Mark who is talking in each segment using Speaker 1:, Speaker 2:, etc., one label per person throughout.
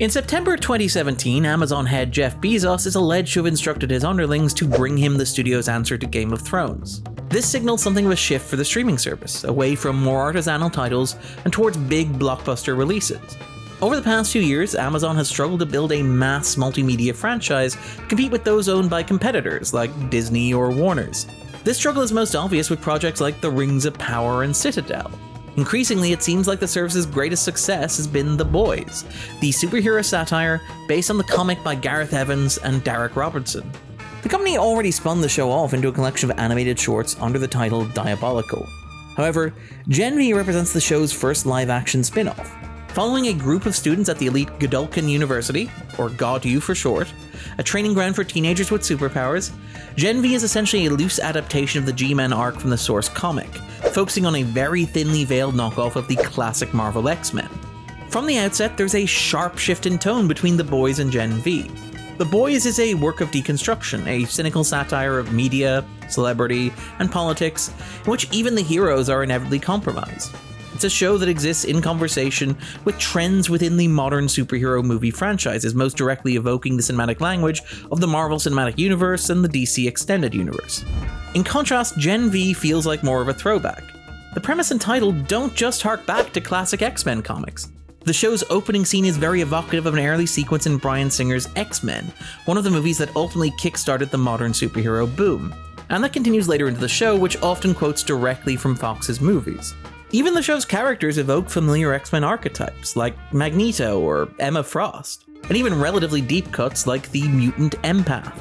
Speaker 1: In September 2017, Amazon head Jeff Bezos is alleged to have instructed his underlings to bring him the studio's answer to Game of Thrones. This signaled something of a shift for the streaming service, away from more artisanal titles and towards big blockbuster releases. Over the past 2 years, Amazon has struggled to build a mass multimedia franchise to compete with those owned by competitors like Disney or Warner's. This struggle is most obvious with projects like The Rings of Power and Citadel. Increasingly, it seems like the service's greatest success has been The Boys, the superhero satire based on the comic by Gareth Evans and Derek Robertson. The company already spun the show off into a collection of animated shorts under the title Diabolical. However, Gen V represents the show's first live-action spin-off. Following a group of students at the elite Godolphin University, or GodU for short, a training ground for teenagers with superpowers, Gen V is essentially a loose adaptation of the G-Men arc from the source comic, focusing on a very thinly veiled knockoff of the classic Marvel X-Men. From the outset, there's a sharp shift in tone between The Boys and Gen V. The Boys is a work of deconstruction, a cynical satire of media, celebrity, and politics, in which even the heroes are inevitably compromised. It's a show that exists in conversation with trends within the modern superhero movie franchises, most directly evoking the cinematic language of the Marvel Cinematic Universe and the DC Extended Universe. In contrast, Gen V feels like more of a throwback. The premise and title don't just hark back to classic X-Men comics. The show's opening scene is very evocative of an early sequence in Bryan Singer's X-Men, one of the movies that ultimately kickstarted the modern superhero boom. And that continues later into the show, which often quotes directly from Fox's movies. Even the show's characters evoke familiar X-Men archetypes, like Magneto or Emma Frost, and even relatively deep cuts like the mutant empath.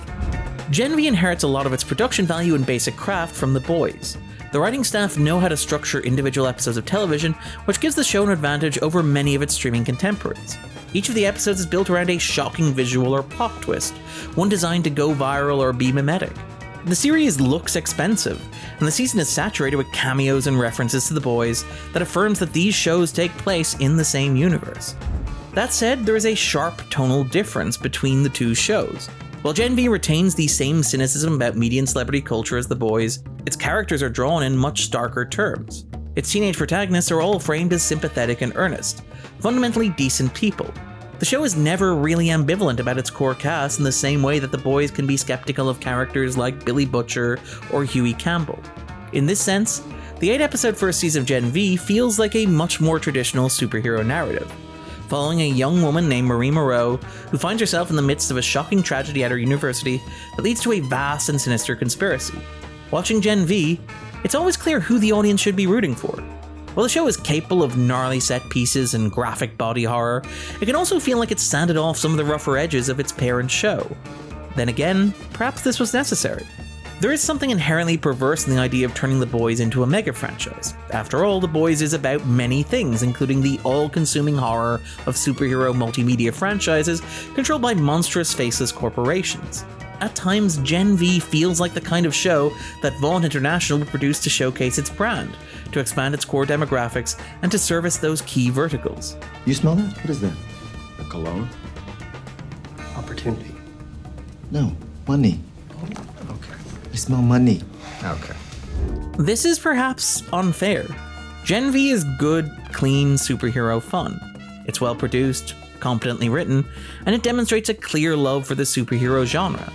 Speaker 1: Gen V inherits a lot of its production value and basic craft from The Boys. The writing staff know how to structure individual episodes of television, which gives the show an advantage over many of its streaming contemporaries. Each of the episodes is built around a shocking visual or plot twist, one designed to go viral or be mimetic. The series looks expensive, and the season is saturated with cameos and references to The Boys that affirms that these shows take place in the same universe. That said, there is a sharp tonal difference between the two shows. While Gen V retains the same cynicism about media and celebrity culture as The Boys, its characters are drawn in much starker terms. Its teenage protagonists are all framed as sympathetic and earnest, fundamentally decent people. The show is never really ambivalent about its core cast in the same way that The Boys can be skeptical of characters like Billy Butcher or Huey Campbell. In this sense, the 8-episode first season of Gen V feels like a much more traditional superhero narrative, following a young woman named Marie Moreau who finds herself in the midst of a shocking tragedy at her university that leads to a vast and sinister conspiracy. Watching Gen V, it's always clear who the audience should be rooting for. While the show is capable of gnarly set pieces and graphic body horror, it can also feel like it's sanded off some of the rougher edges of its parent show. Then again, perhaps this was necessary. There is something inherently perverse in the idea of turning The Boys into a mega franchise. After all, The Boys is about many things, including the all-consuming horror of superhero multimedia franchises controlled by monstrous faceless corporations. At times, Gen V feels like the kind of show that Vaughn International would produce to showcase its brand, to expand its core demographics, and to service those key verticals.
Speaker 2: You smell that? What is that? A cologne?
Speaker 3: Opportunity.
Speaker 2: No, money.
Speaker 3: Okay.
Speaker 2: I smell money.
Speaker 3: Okay.
Speaker 1: This is perhaps unfair. Gen V is good, clean superhero fun. It's well produced, competently written, and it demonstrates a clear love for the superhero genre.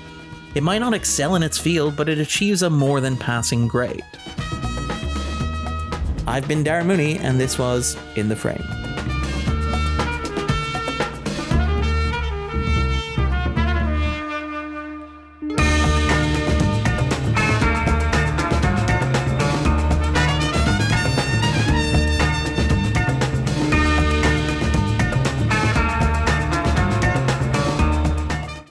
Speaker 1: It might not excel in its field, but it achieves a more than passing grade. I've been Darren Mooney, and this was In the Frame.